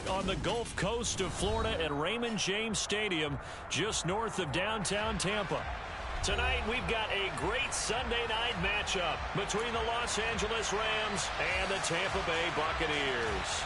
on the Gulf Coast of Florida at Raymond James Stadium, just north of downtown Tampa. Tonight, we've got a great Sunday night matchup between the Los Angeles Rams and the Tampa Bay Buccaneers.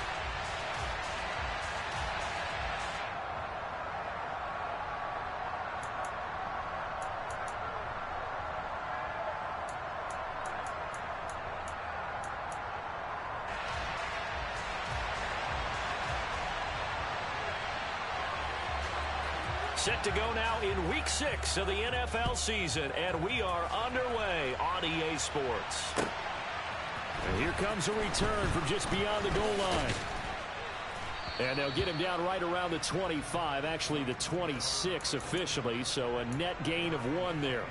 Set to go now in Week 6 of the NFL season, and we are underway on EA Sports. And here comes a return from just beyond the goal line. And they'll get him down right around the 25, actually the 26 officially, so a net gain of 1 there.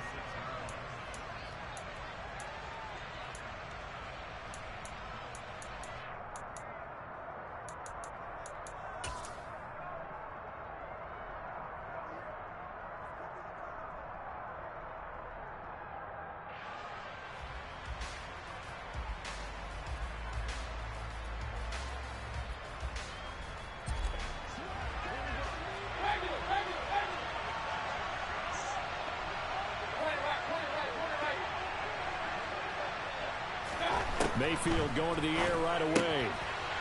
Mayfield going to the air right away.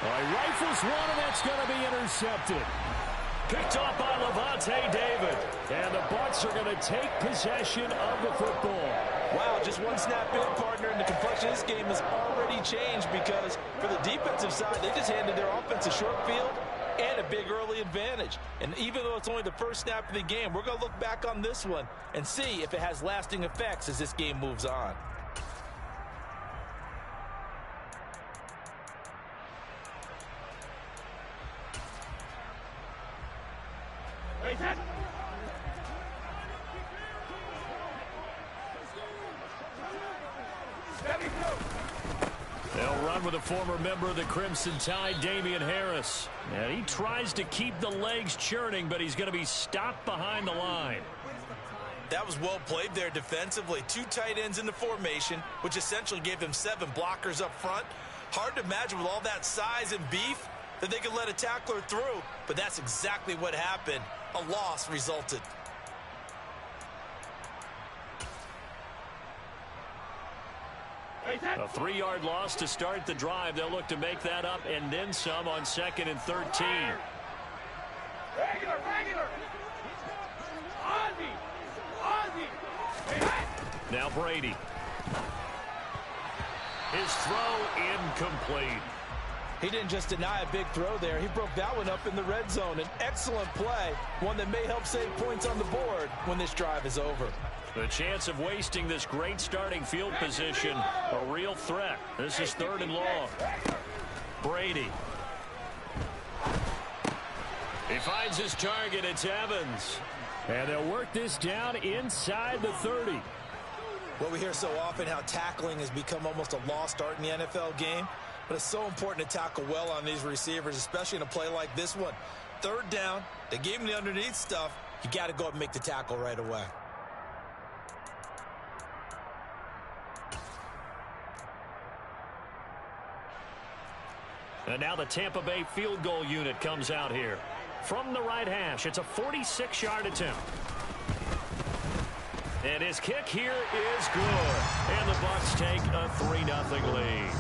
He rifles one, and that's going to be intercepted. Picked off by Levante David. And the Bucs are going to take possession of the football. Wow, just one snap in, partner, and the complexion of this game has already changed because for the defensive side, they just handed their offense a short field and a big early advantage. And even though it's only the first snap of the game, we're going to look back on this one and see if it has lasting effects as this game moves on. They'll run with a former member of the Crimson Tide, Damian Harris. And he tries to keep the legs churning, but he's going to be stopped behind the line. That was well played there defensively. 2 tight ends in the formation, which essentially gave them 7 blockers up front. Hard to imagine with all that size and beef that they could let a tackler through, but that's exactly what happened. A loss resulted. A 3-yard loss to start the drive. They'll look to make that up and then some on 2nd and 13. Now Brady. His throw incomplete. He didn't just deny a big throw there. He broke that one up in the red zone. An excellent play, one that may help save points on the board when this drive is over. The chance of wasting this great starting field position, a real threat. This is 3rd and long. Brady. He finds his target. It's Evans. And they'll work this down inside the 30. Well, we hear so often how tackling has become almost a lost art in the NFL game. But it's so important to tackle well on these receivers, especially in a play like this one. 3rd down, they gave him the underneath stuff. You got to go up and make the tackle right away. And now the Tampa Bay field goal unit comes out here. From the right hash, it's a 46-yard attempt. And his kick here is good. And the Bucs take a 3-0 lead.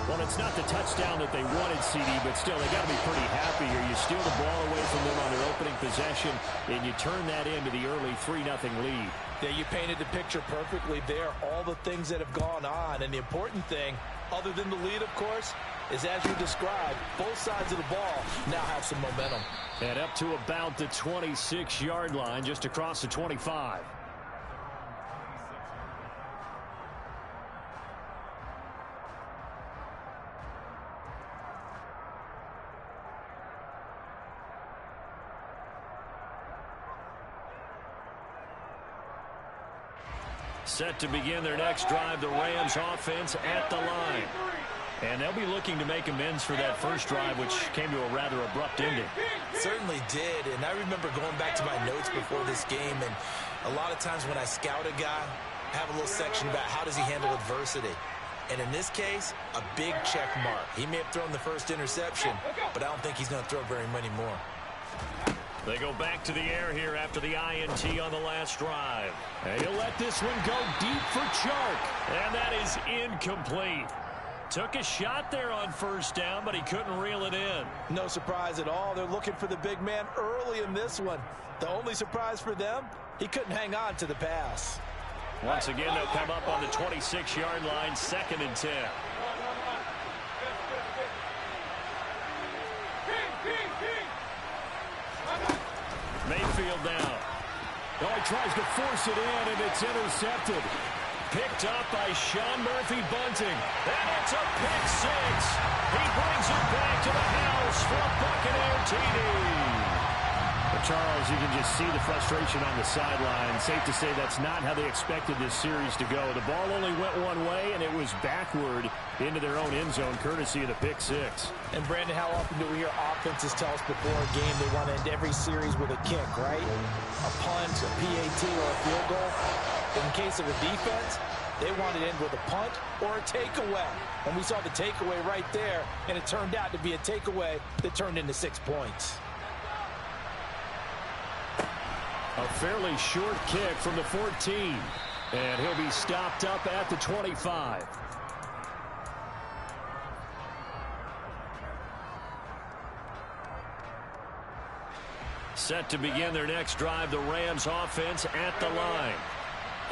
Well, it's not the touchdown that they wanted, CD, but still, they got to be pretty happy here. You steal the ball away from them on their opening possession, and you turn that into the early 3-0 lead. Yeah, you painted the picture perfectly there, all the things that have gone on. And the important thing, other than the lead, of course, is as you described, both sides of the ball now have some momentum. And up to about the 26-yard line, just across the 25. Set to begin their next drive, the Rams offense at the line. And they'll be looking to make amends for that first drive, which came to a rather abrupt ending. Certainly did, and I remember going back to my notes before this game, and a lot of times when I scout a guy, I have a little section about how does he handle adversity. And in this case, a big check mark. He may have thrown the first interception, but I don't think he's going to throw very many more. They go back to the air here after the INT on the last drive. And he'll let this one go deep for Chark. And that is incomplete. Took a shot there on first down, but he couldn't reel it in. No surprise at all. They're looking for the big man early in this one. The only surprise for them, he couldn't hang on to the pass. Once again, they'll come up on the 26-yard line, 2nd and 10. Mayfield down. Oh, he tries to force it in, and it's intercepted. Picked up by Sean Murphy-Bunting. And it's a pick six. He brings it back to the house for a Buccaneer TD. But Charles, you can just see the frustration on the sideline. Safe to say that's not how they expected this series to go. The ball only went one way, and it was backward into their own end zone, courtesy of the pick six. And, Brandon, how often do we hear offenses tell us before a game they want to end every series with a kick, right? A punt, a PAT, or a field goal. In case of a defense, they want to end with a punt or a takeaway. And we saw the takeaway right there, and it turned out to be a takeaway that turned into 6 points. A fairly short kick from the 14. And he'll be stopped up at the 25. Set to begin their next drive, the Rams offense at the line.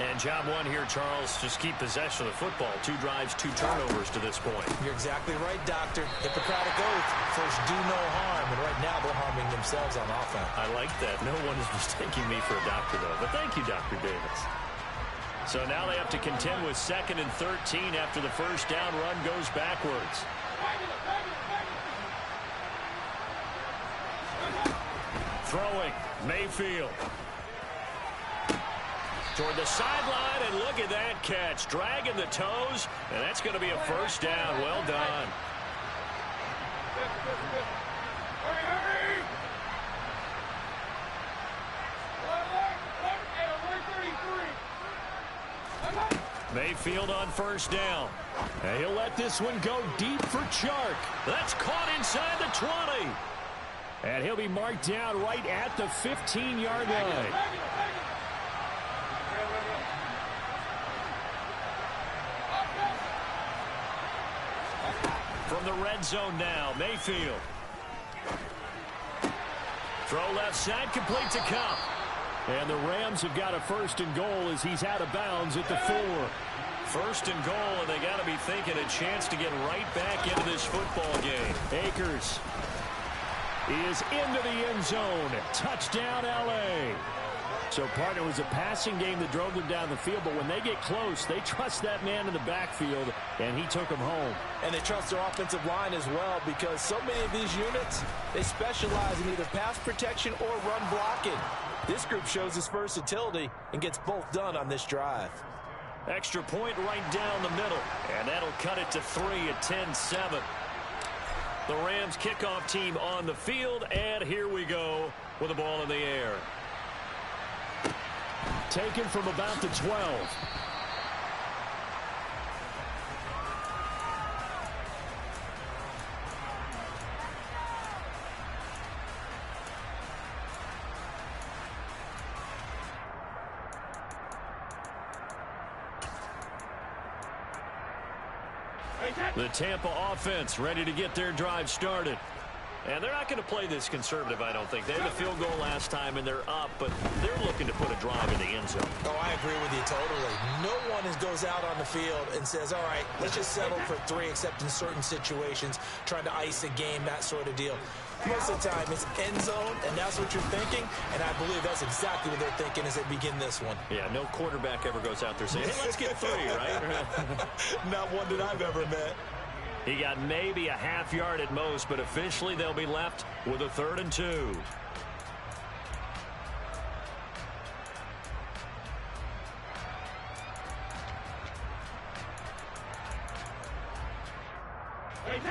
And job one here, Charles, just keep possession of the football. 2 drives, 2 turnovers to this point. You're exactly right, Doctor. Hippocratic oath. First, do no harm. And right now, they're harming themselves on offense. I like that. No one is mistaking me for a doctor, though. But thank you, Dr. Davis. So now they have to contend with 2nd and 13 after the first down run goes backwards. Throwing, Mayfield. Toward the sideline, and look at that catch. Dragging the toes, and that's going to be a first down. Well done. Mayfield on first down. And he'll let this one go deep for Chark. That's caught inside the 20. And he'll be marked down right at the 15-yard line. From the red zone now, Mayfield. Throw left side, complete to Cup. And the Rams have got a 1st and goal as he's out of bounds at the 4. 1st and goal, and they got to be thinking a chance to get right back into this football game. Akers is into the end zone. Touchdown, L.A. So, partner, it was a passing game that drove them down the field, but when they get close, they trust that man in the backfield, and he took them home. And they trust their offensive line as well, because so many of these units, they specialize in either pass protection or run blocking. This group shows its versatility and gets both done on this drive. Extra point right down the middle, and that'll cut it to 3 at 10-7. The Rams kickoff team on the field, and here we go with the ball in the air. Taken from about the 12. The Tampa offense ready to get their drive started. And they're not going to play this conservative, I don't think. They had a field goal last time, and they're up, but they're looking to put a drive in the end zone. Oh, I agree with you totally. No one goes out on the field and says, all right, let's just settle for 3, except in certain situations, trying to ice a game, that sort of deal. Most of the time, it's end zone, and that's what you're thinking, and I believe that's exactly what they're thinking as they begin this one. Yeah, no quarterback ever goes out there saying, hey, let's get 3, right? Not one that I've ever met. He got maybe a half yard at most, but officially they'll be left with a 3rd and 2.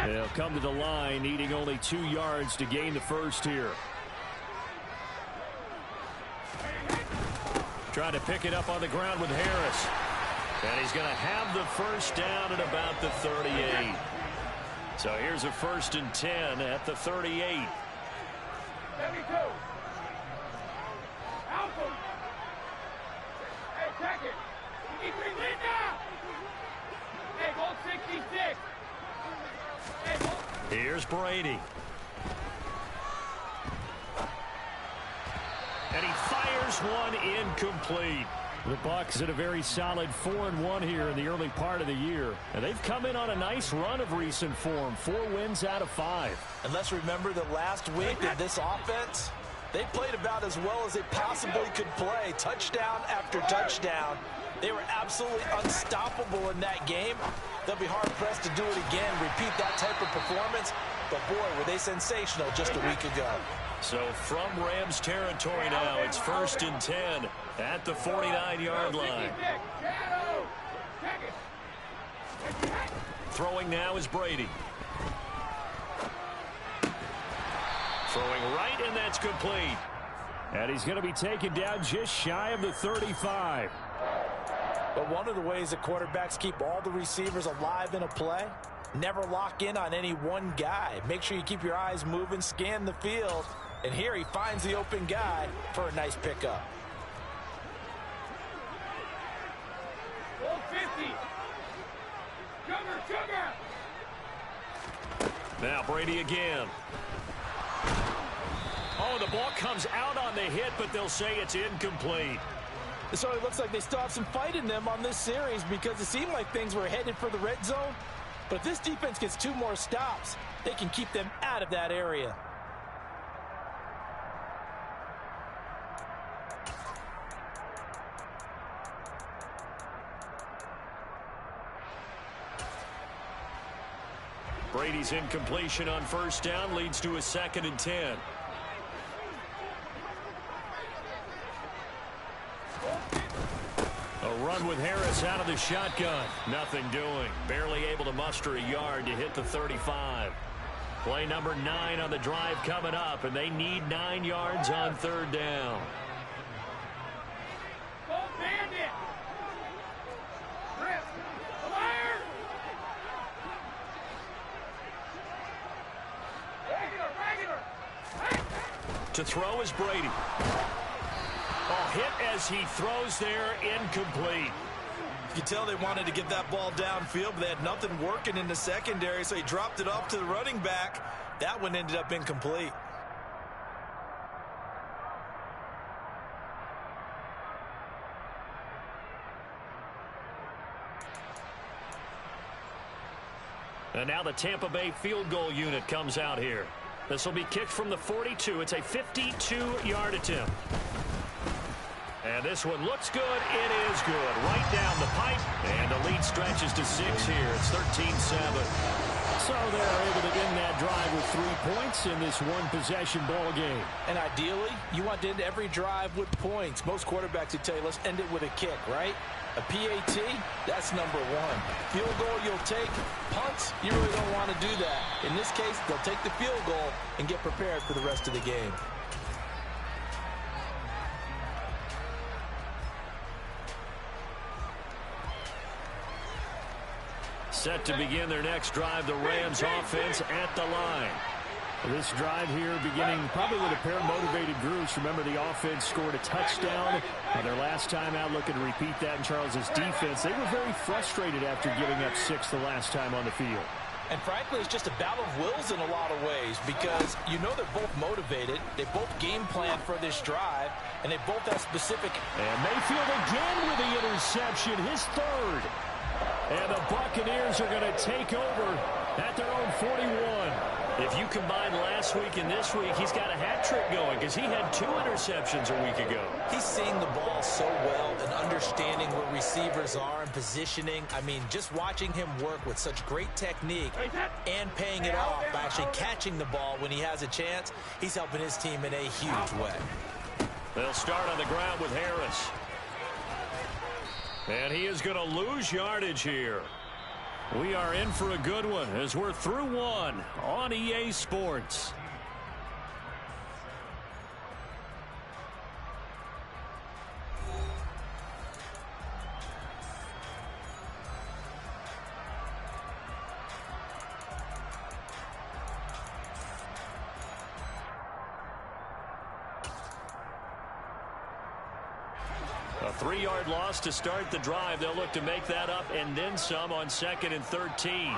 They'll come to the line, needing only 2 yards to gain the first here. Trying to pick it up on the ground with Harris. And he's going to have the first down at about the 38. So here's a 1st and 10 at the 38. Here's Brady. And he fires one incomplete. The Bucs at a very solid 4-1 here in the early part of the year. And they've come in on a nice run of recent form. 4 wins out of 5. And let's remember that last week in this offense, they played about as well as they possibly could play. Touchdown after touchdown. They were absolutely unstoppable in that game. They'll be hard-pressed to do it again, repeat that type of performance. But, boy, were they sensational just a week ago. So from Rams territory now, it's 1st and 10 at the 49-yard line. Throwing now is Brady. Throwing right, and that's complete. And he's going to be taken down just shy of the 35. But one of the ways that quarterbacks keep all the receivers alive in a play, never lock in on any one guy. Make sure you keep your eyes moving, scan the field. And here he finds the open guy for a nice pickup. 50. Now Brady again. Oh, the ball comes out on the hit, but they'll say it's incomplete. So it looks like they still have some fight in them on this series because it seemed like things were headed for the red zone. But if this defense gets 2 more stops, they can keep them out of that area. Brady's incompletion on 1st down leads to a 2nd and 10. A run with Harris out of the shotgun. Nothing doing. Barely able to muster a yard to hit the 35. Play number 9 on the drive coming up, and they need 9 yards on 3rd down. To throw is Brady. Oh, hit as he throws there, incomplete. You can tell they wanted to get that ball downfield, but they had nothing working in the secondary, so he dropped it off to the running back. That one ended up incomplete. And now the Tampa Bay field goal unit comes out here. This will be kicked from the 42. It's a 52-yard attempt. And this one looks good. It is good. Right down the pipe. And the lead stretches to 6 here. It's 13-7. So they're able to end that drive with 3 points in this one-possession ball game. And ideally, you want to end every drive with points. Most quarterbacks would tell you, let's end it with a kick, right? A PAT, that's number 1. Field goal you'll take. Punts, you really don't want to do that. In this case, they'll take the field goal and get prepared for the rest of the game. Set to begin their next drive, the Rams offense at the line. This drive here beginning probably with a pair of motivated groups. Remember, the offense scored a touchdown their last time out, looking to repeat that in Charles's defense. They were very frustrated after giving up 6 the last time on the field. And frankly, it's just a battle of wills in a lot of ways because you know they're both motivated. They both game plan for this drive, and they both have specific. And Mayfield again with the interception, his 3rd. And the Buccaneers are going to take over at their own 41. If you combine last week and this week, he's got a hat trick going because he had 2 interceptions a week ago. He's seeing the ball so well and understanding where receivers are and positioning. I mean, just watching him work with such great technique and paying it off by actually catching the ball when he has a chance, he's helping his team in a huge way. They'll start on the ground with Harris. And he is going to lose yardage here. We are in for a good one as we're through 1 on EA Sports. A 3-yard loss to start the drive. They'll look to make that up and then some on 2nd and 13.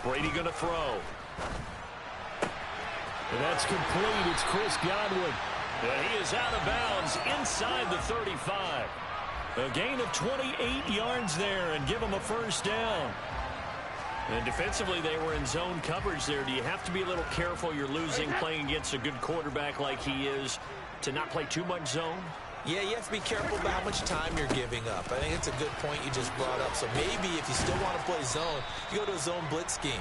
Brady going to throw. And that's complete. It's Chris Godwin. And he is out of bounds inside the 35. A gain of 28 yards there and give him a first down. And defensively, they were in zone coverage there. Do you have to be a little careful? You're losing playing against a good quarterback like he is to not play too much zone? Yeah, you have to be careful about how much time you're giving up. I think it's a good point you just brought up. So maybe if you still want to play zone, you go to a zone blitz scheme.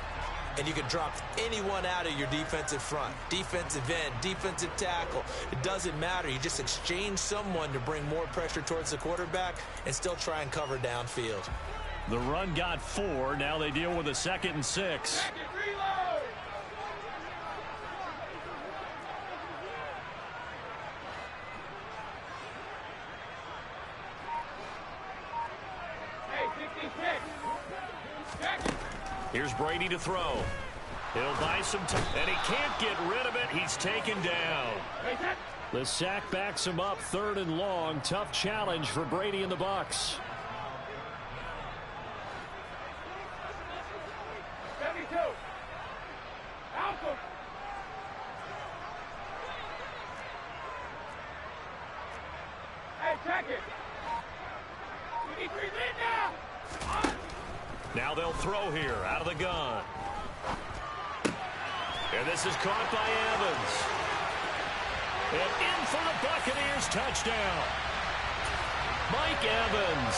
And you can drop anyone out of your defensive front. Defensive end, defensive tackle. It doesn't matter. You just exchange someone to bring more pressure towards the quarterback and still try and cover downfield. The run got 4. Now they deal with a 2nd and 6. Here's Brady to throw. He'll buy some time, and he can't get rid of it. He's taken down. The sack backs him up, 3rd and long. Tough challenge for Brady and the Bucs. Now they'll throw here out of the gun. And this is caught by Evans. And in for the Buccaneers touchdown. Mike Evans,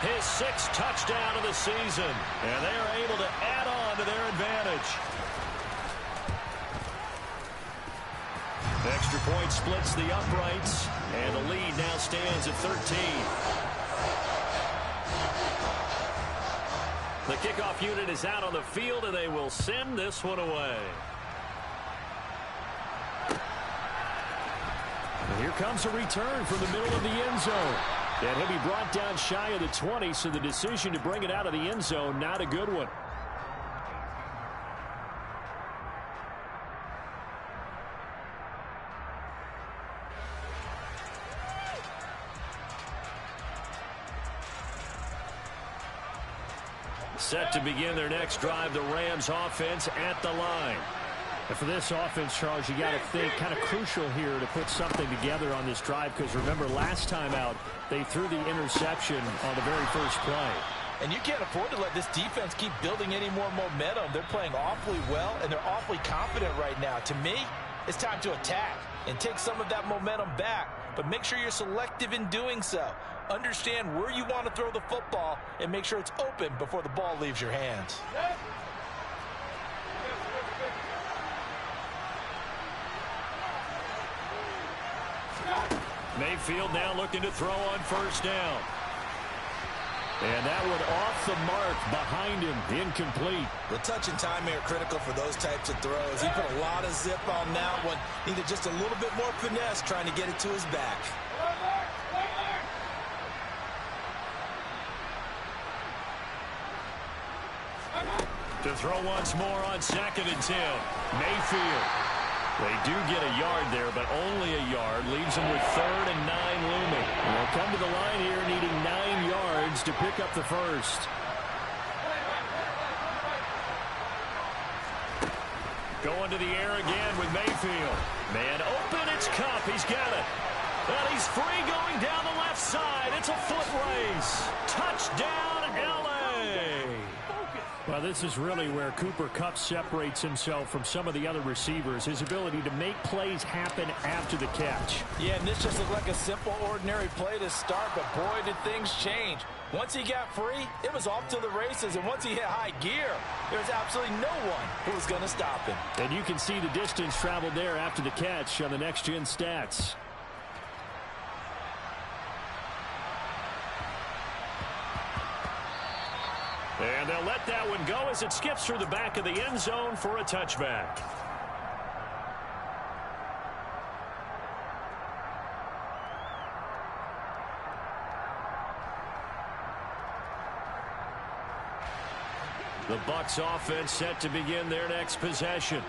his 6th touchdown of the season. And they are able to add on to their advantage. The extra point splits the uprights. And the lead now stands at 13. The kickoff unit is out on the field, and they will send this one away. And here comes a return from the middle of the end zone. And he'll be brought down shy of the 20, so the decision to bring it out of the end zone, not a good one. Set to begin their next drive, the Rams offense at the line. And for this offense, Charles, you got to think kind of crucial here to put something together on this drive, because remember last time out they threw the interception on the very first play. And you can't afford to let this defense keep building any more momentum. They're playing awfully well, and they're awfully confident right now. To me, it's time to attack and take some of that momentum back, but make sure you're selective in doing so. Understand where you want to throw the football and make sure it's open before the ball leaves your hands. Mayfield now looking to throw on first down. And that one off the mark behind him, incomplete. The touch and time are critical for those types of throws. He put a lot of zip on that one. Needed just a little bit more finesse trying to get it to his back. To throw once more on 2nd and 10. Mayfield. They do get a yard there, but only a yard. Leaves them with 3rd and 9 looming. And they'll come to the line here needing 9 yards to pick up the first. Going to the air again with Mayfield. Man open, it's Cup. He's got it. And he's free going down the left side. It's a foot race. Touchdown, LA. Well, this is really where Cooper Kupp separates himself from some of the other receivers. His ability to make plays happen after the catch. Yeah, and this just looked like a simple, ordinary play to start, but boy, did things change. Once he got free, it was off to the races, and once he hit high gear, there was absolutely no one who was going to stop him. And you can see the distance traveled there after the catch on the next-gen stats. And they'll let that one go as it skips through the back of the end zone for a touchback. The Bucs offense set to begin their next possession.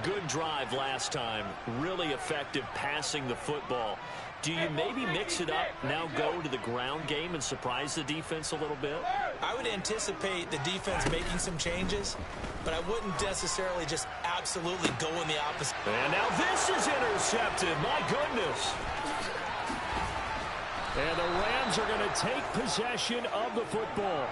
good drive last time. Really effective passing the football. Do you maybe mix it up, now go to the ground game and surprise the defense a little bit? I would anticipate the defense making some changes, but I wouldn't necessarily just absolutely go in the opposite. And now this is intercepted. My goodness. And the Rams are going to take possession of the football.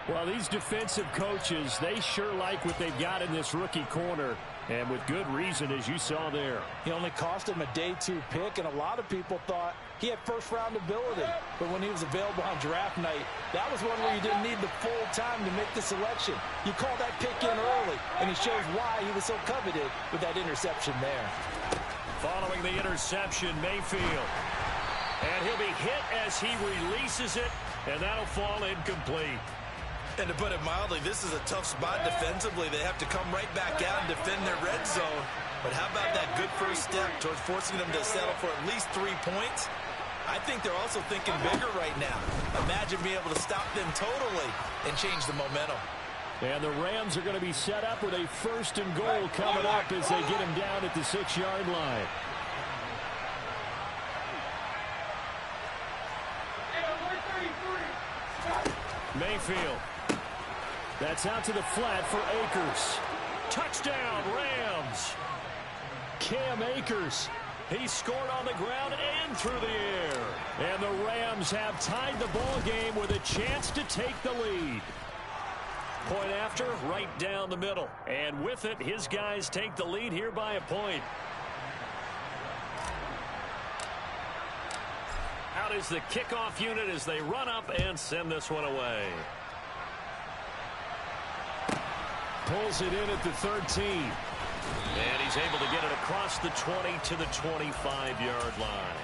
Well, these defensive coaches, they sure like what they've got in this rookie corner. And with good reason, as you saw there. He only cost him a day 2 pick, and a lot of people thought he had first-round ability. But when he was available on draft night, that was one where you didn't need the full time to make the selection. You call that pick in early, and it shows why he was so coveted with that interception there. Following the interception, Mayfield. And he'll be hit as he releases it, and that'll fall incomplete. And to put it mildly, this is a tough spot defensively. They have to come right back out and defend their red zone. But how about that good first step towards forcing them to settle for at least 3 points? I think they're also thinking bigger right now. Imagine being able to stop them totally and change the momentum. And the Rams are going to be set up with a 1st and goal coming up as they get him down at the 6-yard line. Mayfield. That's out to the flat for Akers. Touchdown, Rams. Cam Akers. He scored on the ground and through the air. And the Rams have tied the ball game with a chance to take the lead. Point after, right down the middle. And with it, his guys take the lead here by a point. Out is the kickoff unit as they run up and send this one away. Pulls it in at the 13. And he's able to get it across the 20 to the 25-yard line.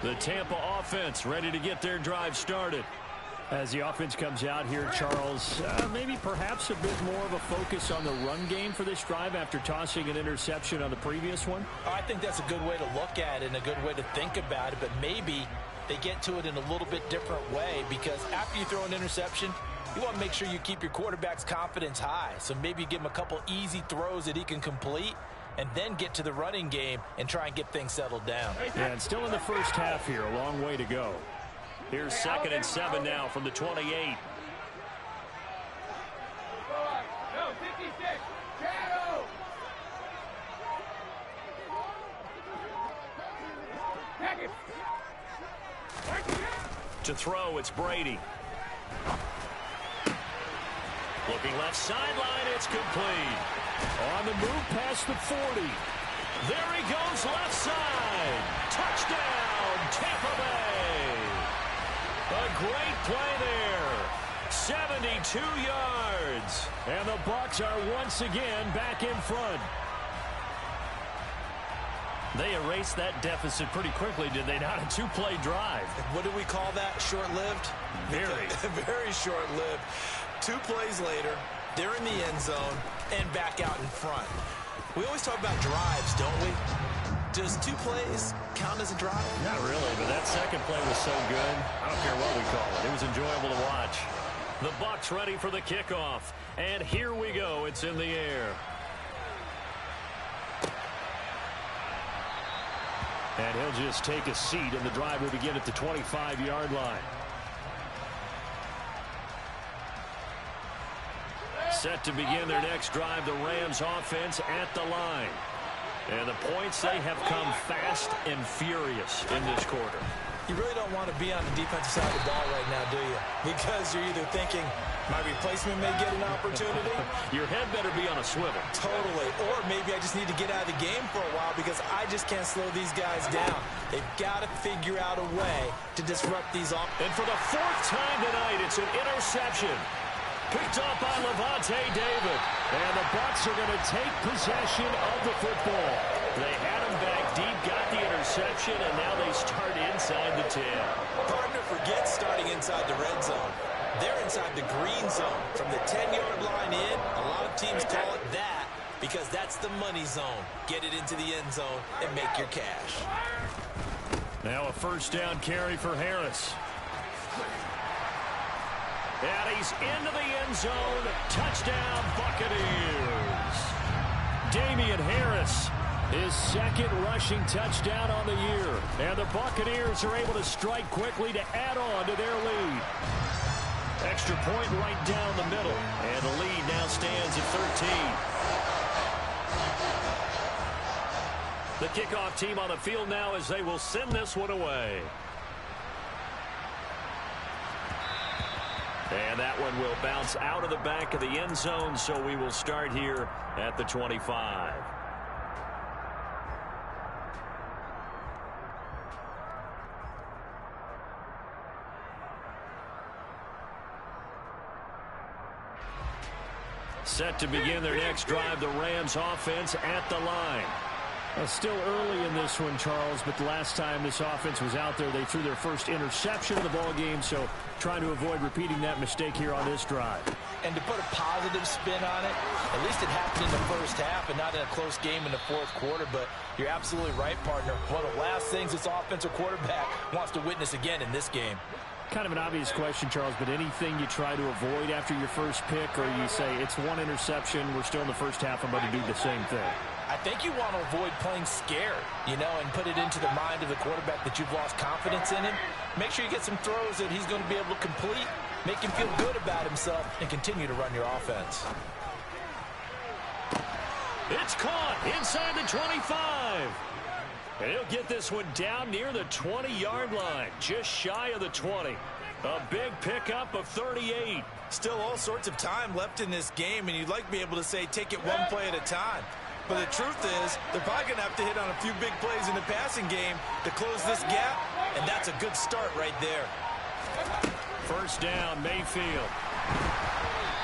The Tampa offense ready to get their drive started. As the offense comes out here, Charles, maybe perhaps a bit more of a focus on the run game for this drive after tossing an interception on the previous one? I think that's a good way to look at it and a good way to think about it, but maybe they get to it in a little bit different way, because after you throw an interception, you want to make sure you keep your quarterback's confidence high. So maybe you give him a couple easy throws that he can complete and then get to the running game and try and get things settled down. And still in the first half here, a long way to go. Here's 2nd and 7 now from the 28. To throw, it's Brady. Looking left sideline, it's complete. On the move past the 40. There he goes left side. Touchdown, Tampa Bay. A great play there. 72 yards. And the Bucs are once again back in front. They erased that deficit pretty quickly, did they not? A 2-play drive. What do we call that? Short-lived? Very. Very short-lived. 2 plays later, they're in the end zone and back out in front. We always talk about drives, don't we? Does 2 plays count as a drive? Not really, but that second play was so good. I don't care what we call it. It was enjoyable to watch. The Bucs ready for the kickoff. And here we go. It's in the air. And he'll just take a seat, and the drive will begin at the 25-yard line. Set to begin their next drive, the Rams offense at the line. And the points, they have come fast and furious in this quarter. You really don't want to be on the defensive side of the ball right now, do you? Because you're either thinking, my replacement may get an opportunity. Your head better be on a swivel. Totally. Or maybe I just need to get out of the game for a while because I just can't slow these guys down. They've got to figure out a way to disrupt these offenses. And for the 4th time tonight, it's an interception. Picked up by Levante David. And the Bucs are going to take possession of the football. They had him back deep, got the interception, and now they start inside the 10. Partner forgets starting inside the red zone. They're inside the green zone. From the 10-yard line in, a lot of teams call it that because that's the money zone. Get it into the end zone and make your cash. Now a 1st down carry for Harris. And he's into the end zone. Touchdown, Buccaneers. Damian Harris, his second rushing touchdown on the year. And the Buccaneers are able to strike quickly to add on to their lead. Extra point right down the middle. And the lead now stands at 13. The kickoff team on the field now as they will send this one away. And that one will bounce out of the back of the end zone, so we will start here at the 25. Set to begin their next drive, the Rams offense at the line. Still early in this one, Charles, but the last time this offense was out there, they threw their first interception of the ball game, so trying to avoid repeating that mistake here on this drive. And to put a positive spin on it, at least it happened in the first half and not in a close game in the fourth quarter, but you're absolutely right, partner. One of the last things this offensive quarterback wants to witness again in this game. Kind of an obvious question, Charles, but anything you try to avoid after your first pick, or you say it's one interception, we're still in the first half, I'm going to do the same thing? I think you want to avoid playing scared, and put it into the mind of the quarterback that you've lost confidence in him. Make sure you get some throws that he's going to be able to complete, make him feel good about himself, and continue to run your offense. It's caught inside the 25. And he'll get this one down near the 20-yard line, just shy of the 20. A big pickup of 38. Still all sorts of time left in this game, and you'd like to be able to say take it one play at a time. But the truth is, they're probably going to have to hit on a few big plays in the passing game to close this gap, and that's a good start right there. First down, Mayfield.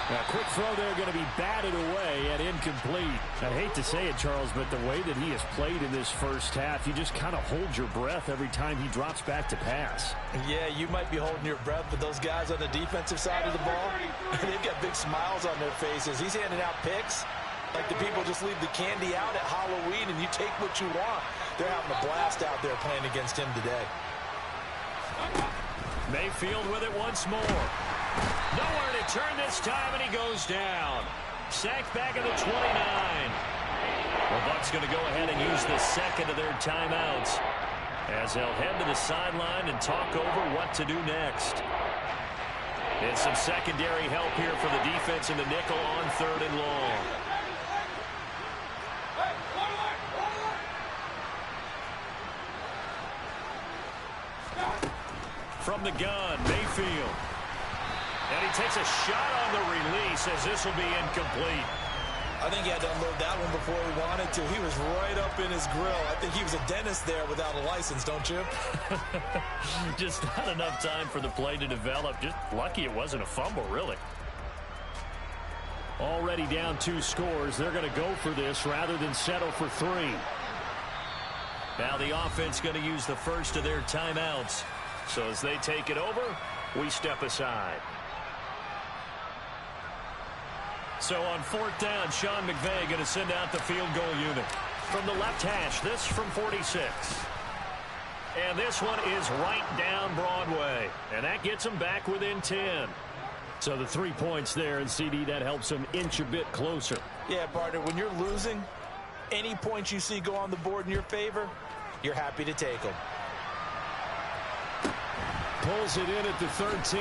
A quick throw there going to be batted away and incomplete. I hate to say it, Charles, but the way that he has played in this first half, you just kind of hold your breath every time he drops back to pass. Yeah, you might be holding your breath, but those guys on the defensive side of the ball, they've got big smiles on their faces. He's handing out picks like the people just leave the candy out at Halloween and you take what you want. They're having a blast out there playing against him today. Mayfield with it once more. Nowhere to turn this time, and he goes down. Sacked back at the 29. The Bucs going to go ahead and use the second of their timeouts as they'll head to the sideline and talk over what to do next. It's some secondary help here for the defense in the nickel on 3rd and long. From the gun, Mayfield. And he takes a shot on the release as this will be incomplete. I think he had to unload that one before he wanted to. He was right up in his grill. I think he was a dentist there without a license, don't you? Just not enough time for the play to develop. Just lucky it wasn't a fumble, really. Already down 2 scores. They're going to go for this rather than settle for 3. Now the offense going to use the first of their timeouts. So as they take it over, we step aside. So on 4th down, Sean McVay going to send out the field goal unit. From the left hash, this from 46. And this one is right down Broadway. And that gets them back within 10. So the 3 points there, and CD, that helps them inch a bit closer. Yeah, partner, when you're losing, any points you see go on the board in your favor, you're happy to take them. Pulls it in at the 13.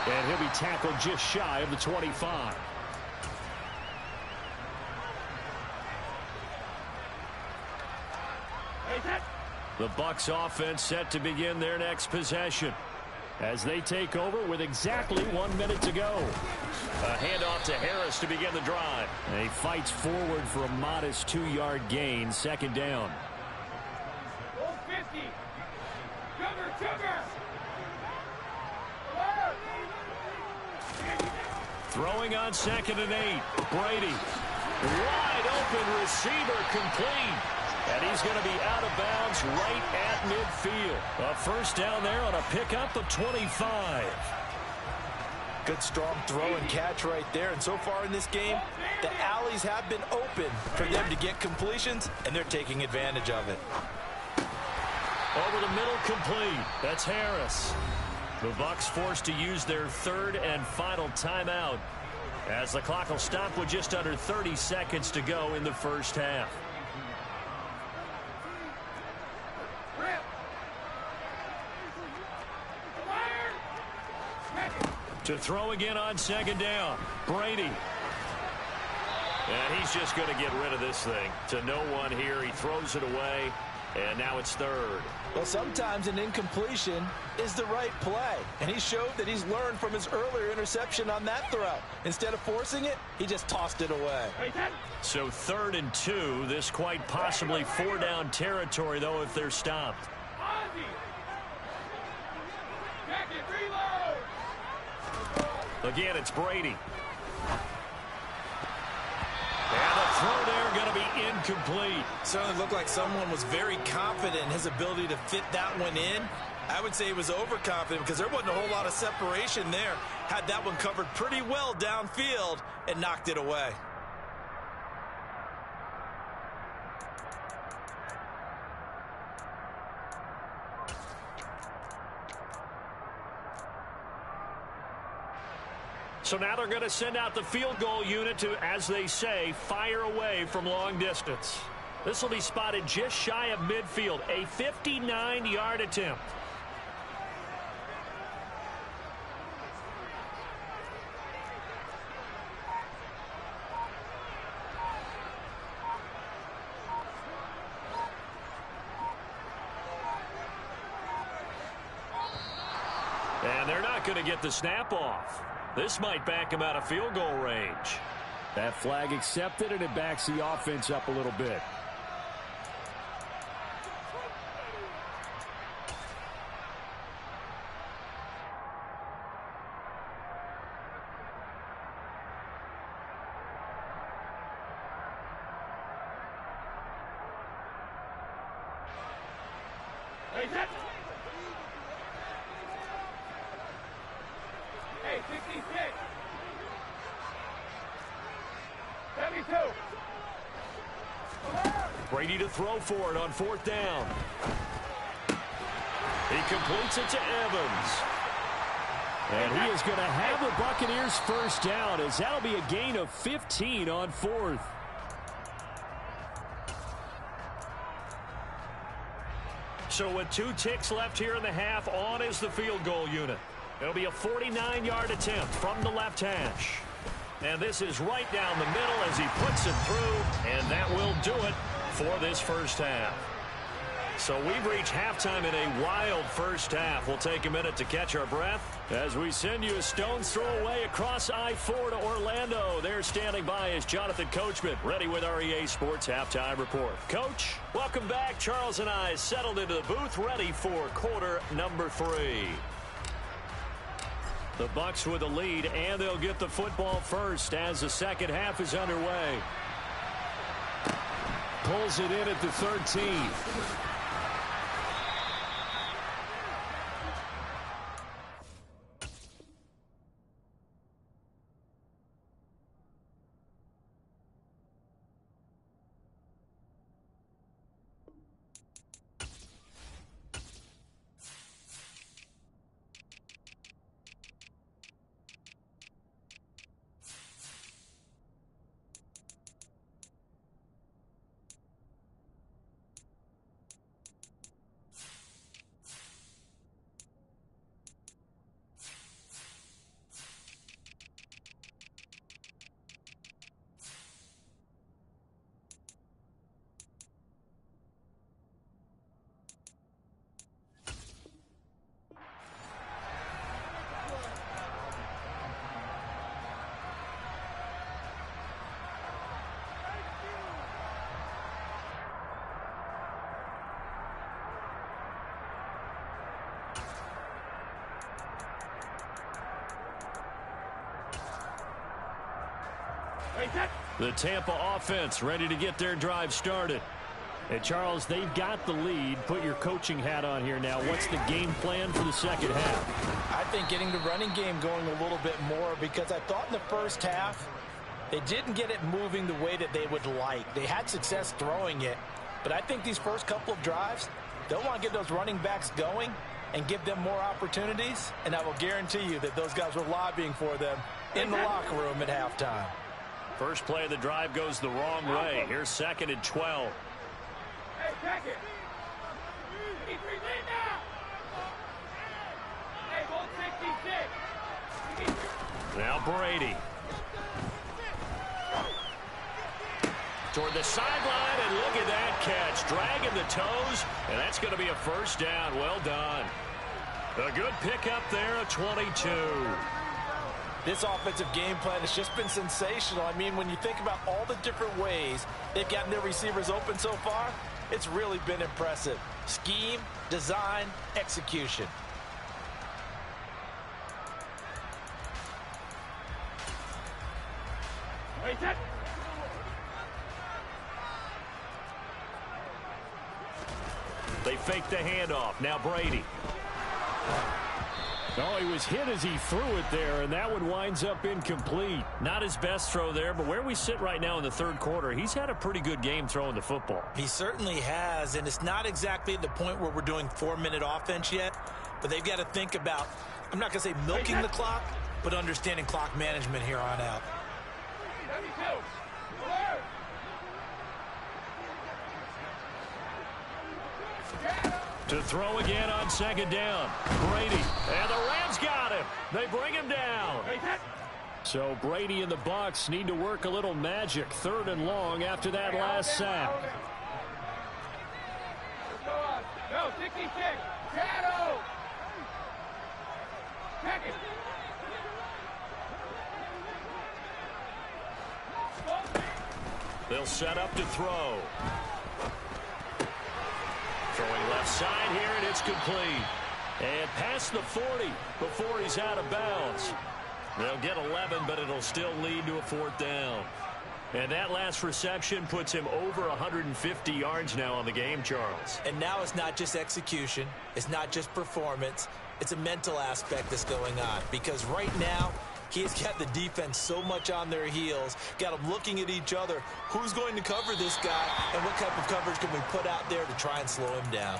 And he'll be tackled just shy of the 25. The Bucs offense set to begin their next possession as they take over with exactly 1 minute to go. A handoff to Harris to begin the drive. And he fights forward for a modest 2-yard gain, 2nd down. Throwing on 2nd and 8. Brady. Wide open receiver complete. And he's going to be out of bounds right at midfield. A first down there on a pickup of 25. Good strong throw and catch right there. And so far in this game, the alleys have been open for them to get completions, and they're taking advantage of it. Over the middle, complete. That's Harris. The Bucs forced to use their third and final timeout, as the clock will stop with just under 30 seconds to go in the first half. To throw again on second down, Brady. And he's just going to get rid of this thing. To no one here, he throws it away, and now it's third. Well, sometimes an incompletion is the right play, and he showed that he's learned from his earlier interception on that throw. Instead of forcing it, he just tossed it away. So 3rd and 2, this quite possibly 4-down territory, though, if they're stopped. Again, it's Brady. And the throw there going to be incomplete. Certainly looked like someone was very confident in his ability to fit that one in. I would say he was overconfident because there wasn't a whole lot of separation there. Had that one covered pretty well downfield and knocked it away. So now they're going to send out the field goal unit to, as they say, fire away from long distance. This will be spotted just shy of midfield, a 59-yard attempt. And they're not going to get the snap off. This might back him out of field goal range. That flag accepted, and it backs the offense up a little bit. Brady to throw for it on 4th down. He completes it to Evans. And he is going to have the Buccaneers first down, as that'll be a gain of 15 on 4th. So with 2 ticks left here in the half, on is the field goal unit. It'll be a 49-yard attempt from the left hash. And this is right down the middle as he puts it through, and that will do it for this first half. So we've reached halftime in a wild first half. We'll take a minute to catch our breath as we send you a stone's throw away across I-4 to Orlando. There standing by is Jonathan Coachman, ready with our EA Sports Halftime Report. Coach, welcome back. Charles and I settled into the booth, ready for quarter number 3. The Bucs with the lead, and they'll get the football first as the second half is underway. Pulls it in at the 13. The Tampa offense ready to get their drive started. And Charles, they've got the lead. Put your coaching hat on here now. What's the game plan for the second half? I think getting the running game going a little bit more, because I thought in the first half they didn't get it moving the way that they would like. They had success throwing it, but I think these first couple of drives, they'll want to get those running backs going and give them more opportunities, and I will guarantee you that those guys were lobbying for them in the locker room at halftime. First play of the drive goes the wrong way. Here's 2nd and 12. Now Brady. Toward the sideline, and look at that catch. Dragging the toes, and that's going to be a first down. Well done. A good pickup there, a 22. This offensive game plan has just been sensational. I mean, when you think about all the different ways they've gotten their receivers open so far, it's really been impressive. Scheme, design, execution. They fake the handoff. Now Brady. Oh, he was hit as he threw it there, and that one winds up incomplete. Not his best throw there, but where we sit right now in the third quarter, he's had a pretty good game throwing the football. He certainly has, and it's not exactly at the point where we're doing 4-minute offense yet, but they've got to think about, I'm not going to say milking the clock, but understanding clock management here on out. To throw again on 2nd down. Brady. And the Rams got him. They bring him down. So Brady and the Bucs need to work a little magic. 3rd and long after that last sack. Go, 66. Shadow. Check it. They'll set up to throw. Throwing left side here, and it's complete. And past the 40 before he's out of bounds. They'll get 11, but it'll still lead to a 4th down. And that last reception puts him over 150 yards now on the game, Charles. And now it's not just execution. It's not just performance. It's a mental aspect that's going on. Because right now, he's got the defense so much on their heels, got them looking at each other. Who's going to cover this guy, and what type of coverage can we put out there to try and slow him down?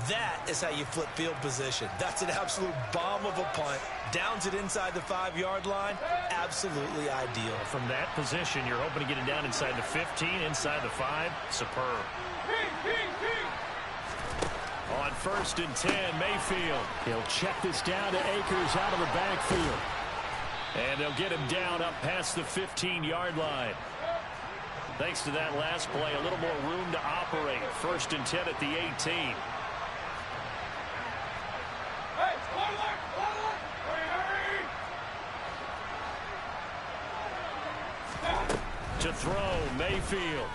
That is how you flip field position. That's an absolute bomb of a punt. Downs it inside the 5-yard line. Absolutely ideal. From that position, you're hoping to get it down inside the 15, inside the 5. Superb. On 1st and 10, Mayfield. He'll check this down to Akers out of the backfield. And they'll get him down up past the 15-yard line. Thanks to that last play, a little more room to operate. 1st and 10 at the 18. To throw, Mayfield.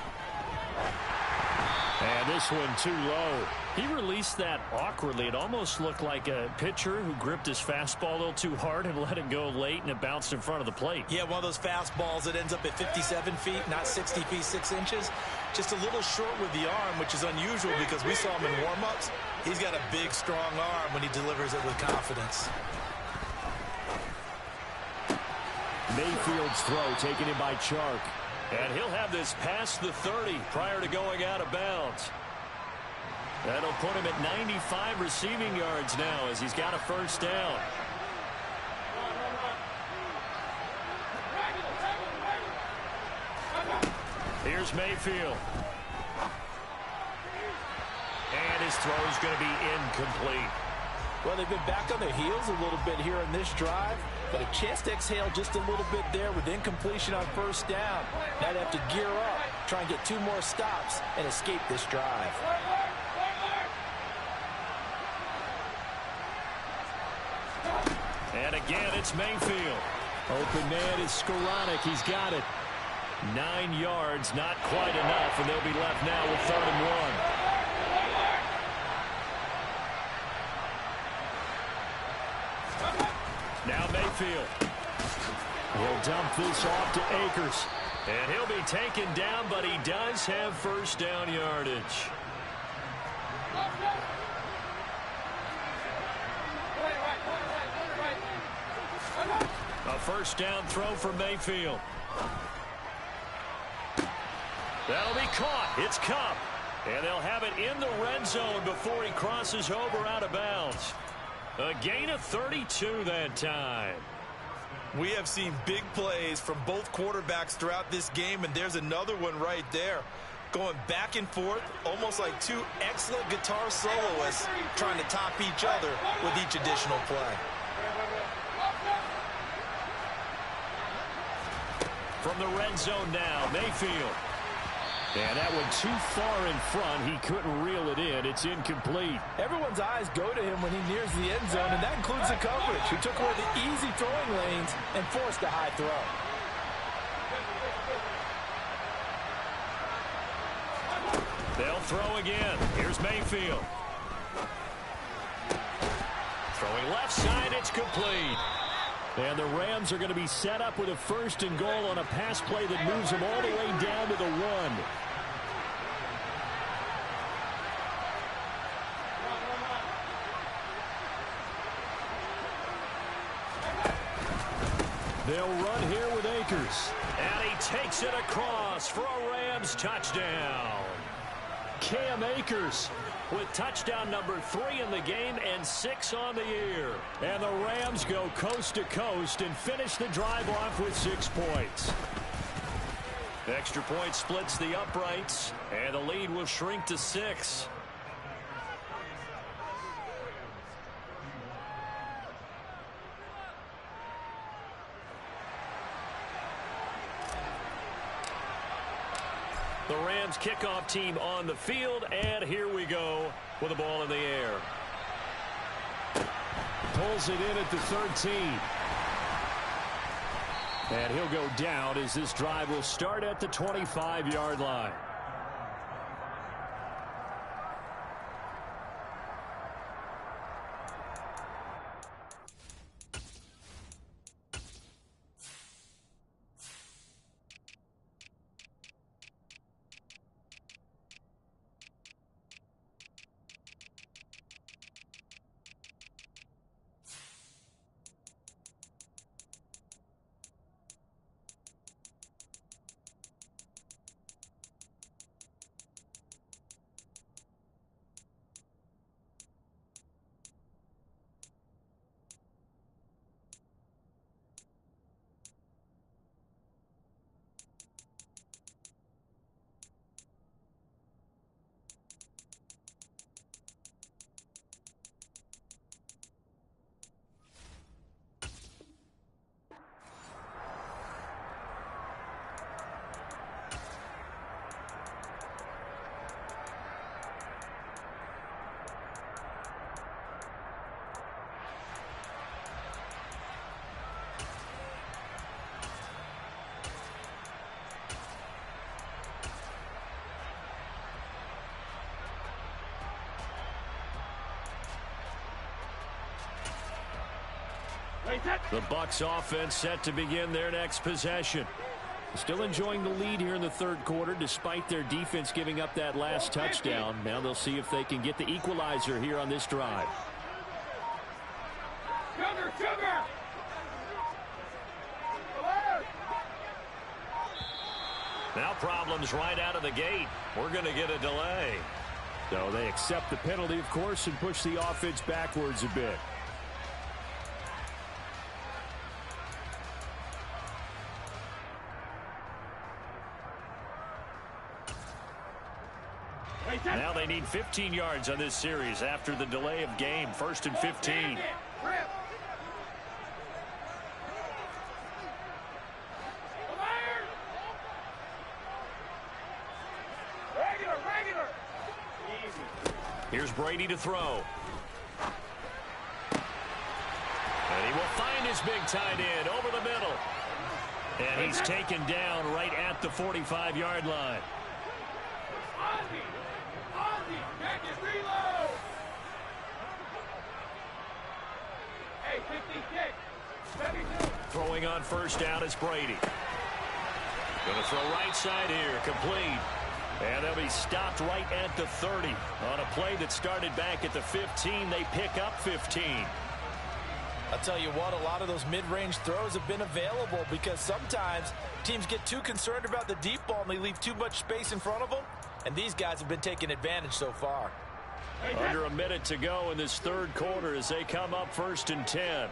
And this one too low. He released that awkwardly. It almost looked like a pitcher who gripped his fastball a little too hard and let it go late, and it bounced in front of the plate. Yeah, one of those fastballs that ends up at 57 feet, not 60 feet, 6 inches. Just a little short with the arm, which is unusual because we saw him in warm-ups. He's got a big, strong arm when he delivers it with confidence. Mayfield's throw taken in by Chark. And he'll have this past the 30 prior to going out of bounds. That'll put him at 95 receiving yards now as he's got a 1st down. Here's Mayfield. And his throw is going to be incomplete. Well, they've been back on their heels a little bit here in this drive, but a chance to exhale just a little bit there with incompletion on 1st down. Now they have to gear up, try and get 2 more stops and escape this drive. And again, it's Mayfield. Open man is Skoranek. He's got it. 9 yards, not quite enough, and they'll be left now with 3rd and 1. Now Mayfield. He'll dump this off to Akers. And he'll be taken down, but he does have 1st down yardage. A 1st down throw for Mayfield. That'll be caught. It's Cup. And they'll have it in the red zone before he crosses over out of bounds. A gain of 32 that time. We have seen big plays from both quarterbacks throughout this game, and there's another one right there. Going back and forth, almost like two excellent guitar soloists trying to top each other with each additional play. From the red zone now, Mayfield. And that one too far in front. He couldn't reel it in. It's incomplete. Everyone's eyes go to him when he nears the end zone, and that includes the coverage. He took away the easy throwing lanes and forced a high throw. They'll throw again. Here's Mayfield. Throwing left side, it's complete. And the Rams are going to be set up with a 1st and goal on a pass play that moves them all the way down to the 1. They'll run here with Akers. And he takes it across for a Rams touchdown. Cam Akers with touchdown number 3 in the game and 6 on the year. And the Rams go coast to coast and finish the drive off with 6 points. Extra point splits the uprights, and the lead will shrink to 6. The Rams kickoff team on the field, and here we go with the ball in the air. Pulls it in at the 13. And he'll go down as this drive will start at the 25-yard line. The Bucs offense set to begin their next possession. Still enjoying the lead here in the 3rd quarter despite their defense giving up that last touchdown. Now they'll see if they can get the equalizer here on this drive. Sugar! Now problems right out of the gate. We're going to get a delay. So they accept the penalty, of course, and push the offense backwards a bit. Now they need 15 yards on this series after the delay of game. 1st and 15. Here's Brady to throw. And he will find his big tight end over the middle. And he's taken down right at the 45-yard line. Throwing on 1st down is Brady. Going to throw right side here, complete. And they'll be stopped right at the 30. On a play that started back at the 15, they pick up 15. I'll tell you what, a lot of those mid-range throws have been available because sometimes teams get too concerned about the deep ball and they leave too much space in front of them. and these guys have been taking advantage so far. Under a minute to go in this third quarter as they come up 1st and 10.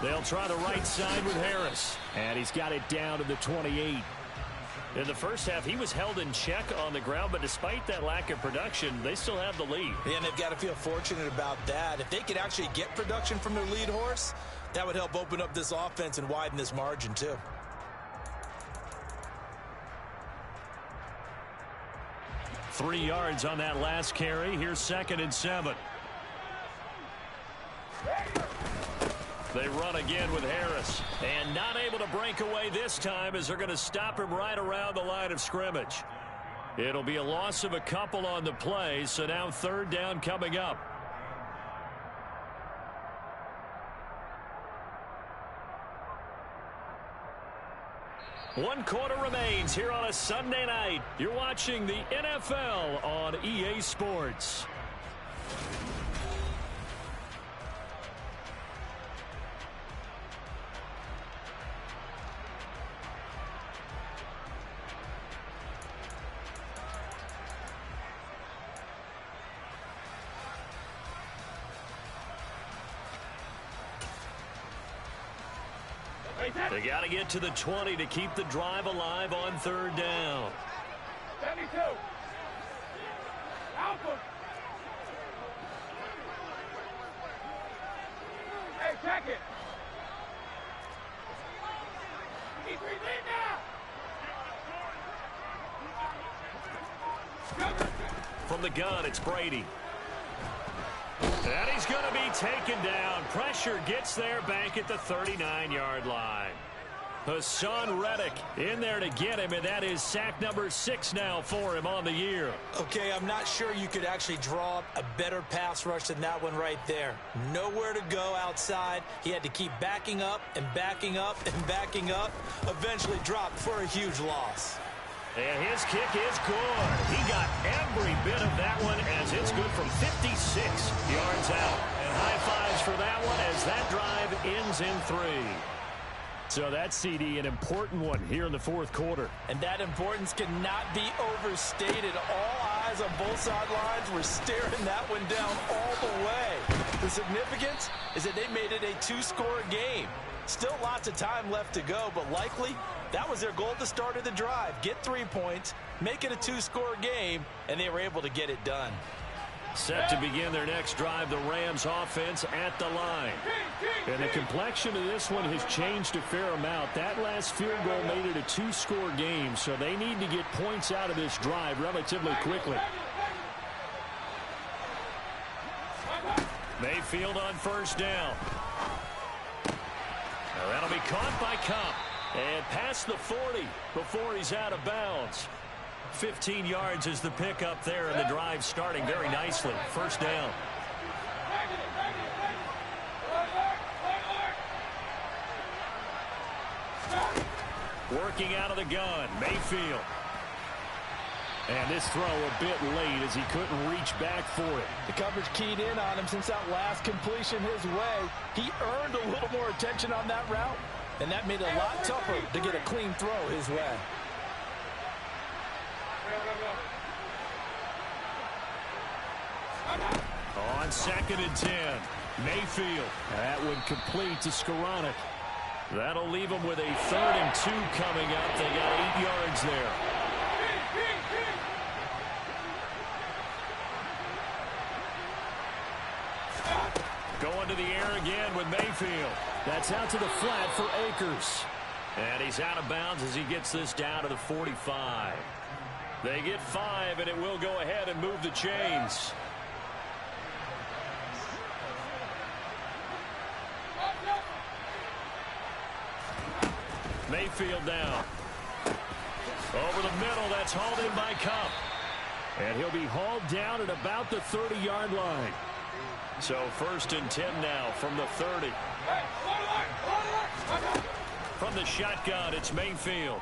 They'll try the right side with Harris. And he's got it down to the 28. In the first half, he was held in check on the ground, but despite that lack of production, they still have the lead. And they've got to feel fortunate about that. If they could actually get production from their lead horse, that would help open up this offense and widen this margin too. Three yards on that last carry. Here's 2nd and 7. They run again with Harris. And not able to break away this time as they're going to stop him right around the line of scrimmage. It'll be a loss of a couple on the play, so now 3rd down coming up. One quarter remains here on a Sunday night. You're watching the NFL on EA Sports. They got to get to the 20 to keep the drive alive on 3rd down. 72. Alpha. Hey, check it. He's lead now. From the gun, it's Brady. And he's going to be taken down. Pressure gets there back at the 39-yard line. Hassan Reddick in there to get him, and that is sack number 6 now for him on the year. Okay, I'm not sure you could actually draw up a better pass rush than that one right there. Nowhere to go outside. He had to keep backing up and backing up and backing up. Eventually dropped for a huge loss. And his kick is good. He got every bit of that one as it's good from 56 yards out. And high fives for that one as that drive ends in 3. So that's, CD, an important one here in the 4th quarter. And that importance cannot be overstated. All eyes on both sidelines were staring that one down all the way. The significance is that they made it a 2-score game. Still lots of time left to go, but likely that was their goal at the start of the drive. Get 3 points, make it a 2-score game, and they were able to get it done. Set to begin their next drive, the Rams offense at the line. And the complexion of this one has changed a fair amount. That last field goal made it a 2-score game, so they need to get points out of this drive relatively quickly. Mayfield on 1st down. Now that'll be caught by Cup. And past the 40 before he's out of bounds. 15 yards is the pickup there, and the drive starting very nicely. 1st down. Working out of the gun, Mayfield. And this throw a bit late as he couldn't reach back for it. The coverage keyed in on him since that last completion his way. He earned a little more attention on that route, and that made it a lot tougher to get a clean throw his way. On 2nd and 10, Mayfield. That would complete to Skoranek. That'll leave them with a 3rd and 2 coming up. They got 8 yards there. Going to the air again with Mayfield. That's out to the flat for Akers. And he's out of bounds as he gets this down to the 45. They get 5, and it will go ahead and move the chains. Mayfield down. Over the middle, that's hauled in by Cup. And he'll be hauled down at about the 30-yard line. So 1st and 10 now from the 30. From the shotgun, it's Mayfield.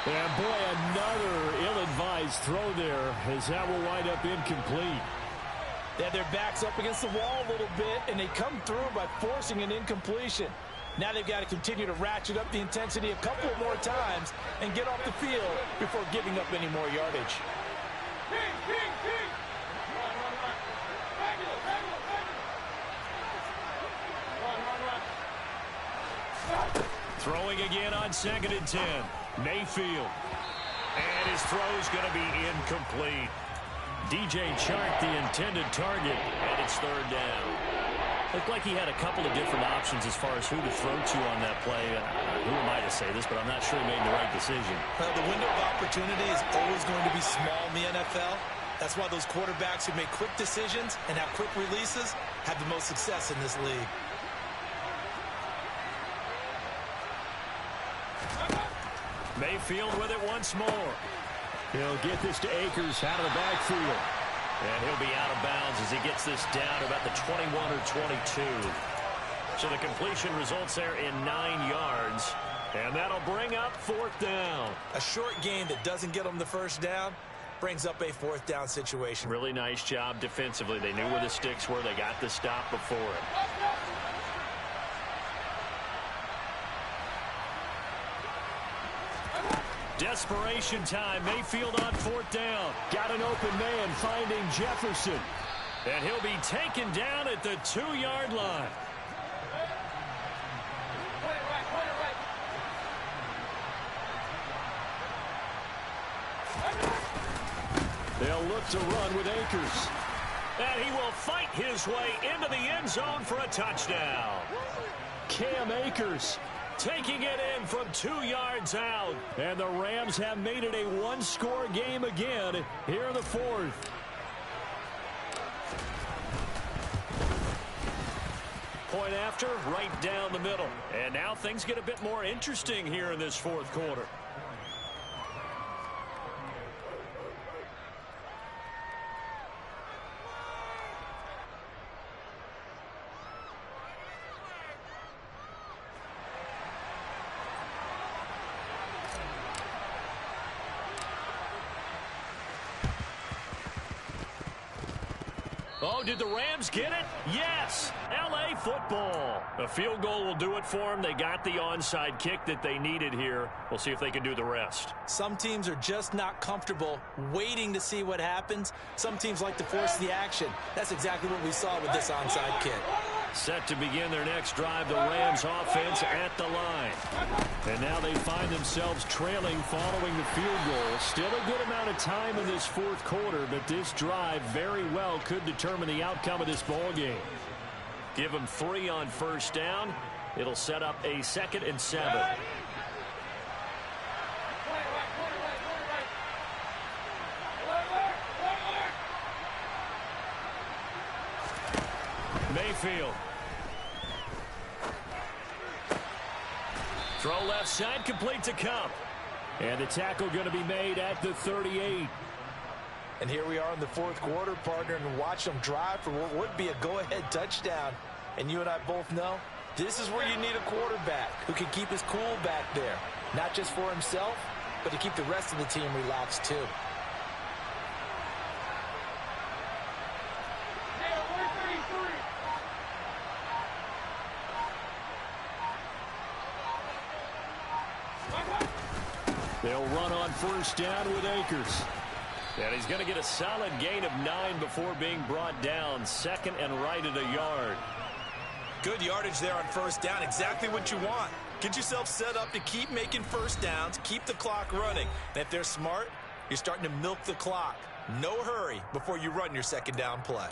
And boy, another ill-advised throw there as that will wind up incomplete. They had their backs up against the wall a little bit, and they come through by forcing an incompletion. Now they've got to continue to ratchet up the intensity a couple more times and get off the field before giving up any more yardage. Throwing again on 2nd and 10. Mayfield. And his throw's going to be incomplete. DJ Chark, the intended target, and it's 3rd down. Looked like he had a couple of different options as far as who to throw to on that play. Who am I to say this, but I'm not sure he made the right decision. Well, the window of opportunity is always going to be small in the NFL. That's why those quarterbacks who make quick decisions and have quick releases have the most success in this league. Mayfield with it once more. He'll get this to Akers out of the backfield. And he'll be out of bounds as he gets this down about the 21 or 22. So the completion results there in 9 yards. And that'll bring up 4th down. A short game that doesn't get them the first down brings up a 4th down situation. Really nice job defensively. They knew where the sticks were. They got the stop before it. Desperation time. Mayfield on 4th down. Got an open man finding Jefferson. And he'll be taken down at the 2-yard line. They'll look to run with Akers. And he will fight his way into the end zone for a touchdown. Cam Akers taking it in from 2 yards out. And the Rams have made it a one-score game again here in the 4th. Point after, right down the middle. And now things get a bit more interesting here in this 4th quarter. Oh, did the Rams get it? Yes! LA football. A field goal will do it for them. They got the onside kick that they needed here. We'll see if they can do the rest. Some teams are just not comfortable waiting to see what happens. Some teams like to force the action. That's exactly what we saw with this onside kick. Set to begin their next drive, the Rams offense at the line. And now they find themselves trailing following the field goal. Still a good amount of time in this 4th quarter, but this drive very well could determine the outcome of this ball game. Give them 3 on 1st down. It'll set up a 2nd and 7. Mayfield. Throw left side, complete to Cup. And the tackle going to be made at the 38. And here we are in the 4th quarter, partner, and watch them drive for what would be a go-ahead touchdown. And you and I both know this is where you need a quarterback who can keep his cool back there. Not just for himself, but to keep the rest of the team relaxed too. They'll run on 1st down with Akers. And he's going to get a solid gain of 9 before being brought down. 2nd and right at a yard. Good yardage there on 1st down. Exactly what you want. Get yourself set up to keep making 1st downs. Keep the clock running. And if they're smart, you're starting to milk the clock. No hurry before you run your 2nd down play.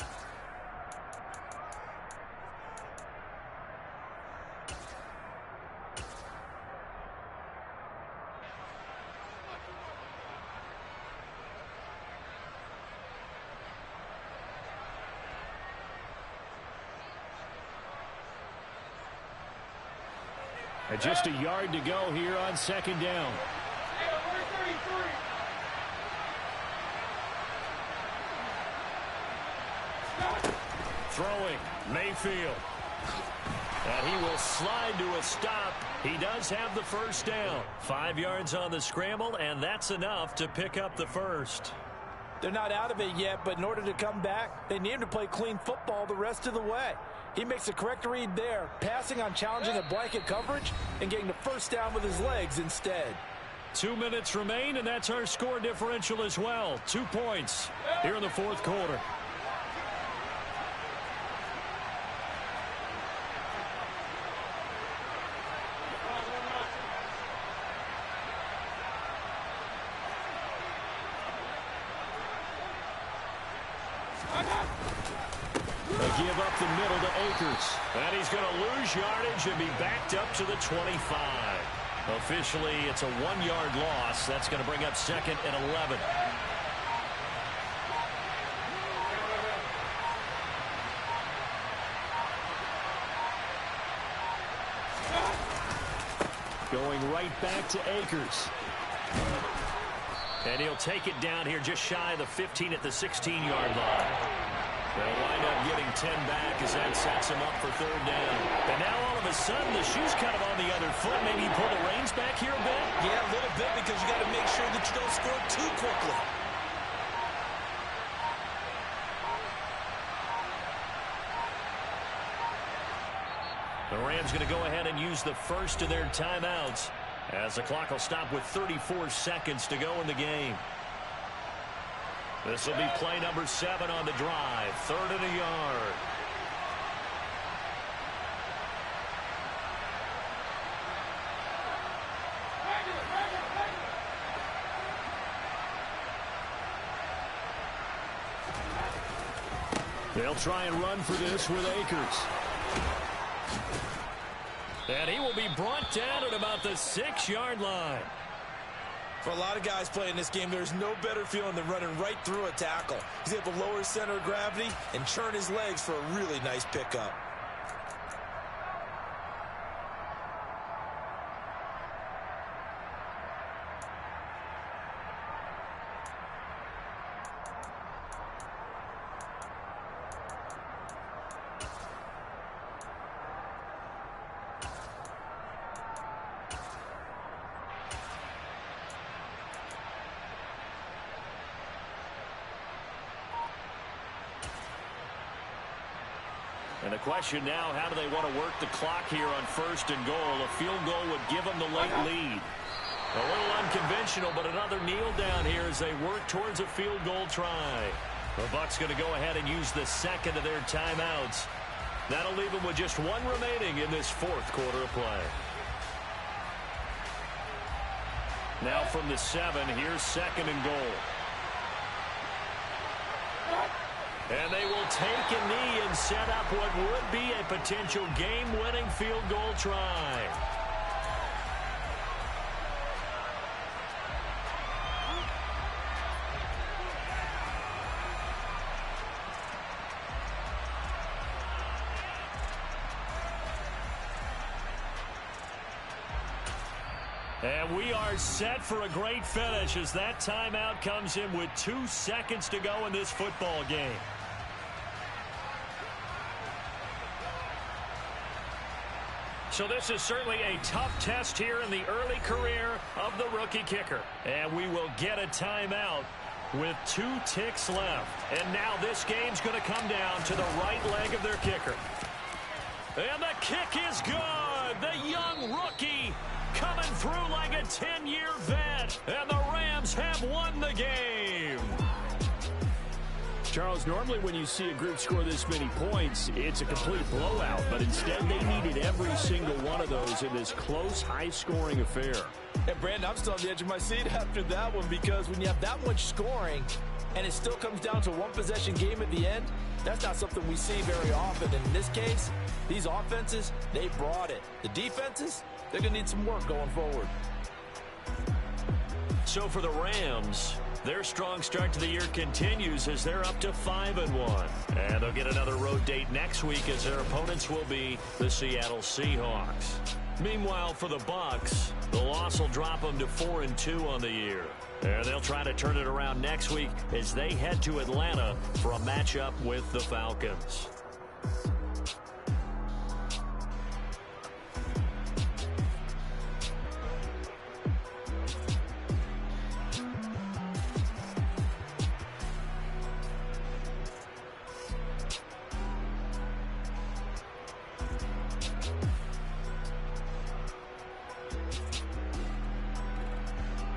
And just a yard to go here on 2nd down. Throwing, Mayfield. And he will slide to a stop. He does have the 1st down. 5 yards on the scramble, and that's enough to pick up the 1st. They're not out of it yet, but in order to come back, they need him to play clean football the rest of the way. He makes the correct read there, passing on challenging a blanket coverage and getting the first down with his legs instead. 2 minutes remain, and that's our score differential as well. 2 points here in the fourth quarter. They give up the middle to Akers. And he's going to lose yardage and be backed up to the 25. Officially, it's a 1-yard loss. That's going to bring up 2nd and 11. Going right back to Akers. And he'll take it down here just shy of the 15 at the 16-yard line. They'll wind up getting 10 back as that sets him up for 3rd down. And now all of a sudden the shoe's kind of on the other foot. Maybe you pull the reins back here a bit? Yeah, a little bit, because you got to make sure that you don't score too quickly. The Rams going to go ahead and use the first of their timeouts as the clock will stop with 34 seconds to go in the game. This will be play number 7 on the drive. 3rd and a yard. They'll try and run for this with Akers. And he will be brought down at about the 6-yard line. For a lot of guys playing this game, there's no better feeling than running right through a tackle. He's able to lower his center of gravity and churn his legs for a really nice pickup. And the question now, how do they want to work the clock here on 1st and goal? A field goal would give them the late lead. A little unconventional, but another kneel down here as they work towards a field goal try. The Bucs going to go ahead and use the 2nd of their timeouts. That'll leave them with just 1 remaining in this 4th quarter of play. Now from the 7, here's 2nd and goal. And they will take a knee and set up what would be a potential game-winning field goal try. And we are set for a great finish as that timeout comes in with 2 seconds to go in this football game. So this is certainly a tough test here in the early career of the rookie kicker. And we will get a timeout with 2 ticks left. And now this game's going to come down to the right leg of their kicker. And the kick is good. The young rookie coming through like a 10-year vet. And the Rams have won the game. Charles, normally when you see a group score this many points, it's a complete blowout. But instead, they needed every single one of those in this close, high-scoring affair. And, Brandon, I'm still on the edge of my seat after that one, because when you have that much scoring and it still comes down to a one-possession game at the end, that's not something we see very often. And in this case, these offenses, they brought it. The defenses, they're going to need some work going forward. So for the Rams, their strong start to the year continues as they're up to 5-1. And they'll get another road date next week as their opponents will be the Seattle Seahawks. Meanwhile, for the Bucs, the loss will drop them to 4-2 on the year. And they'll try to turn it around next week as they head to Atlanta for a matchup with the Falcons.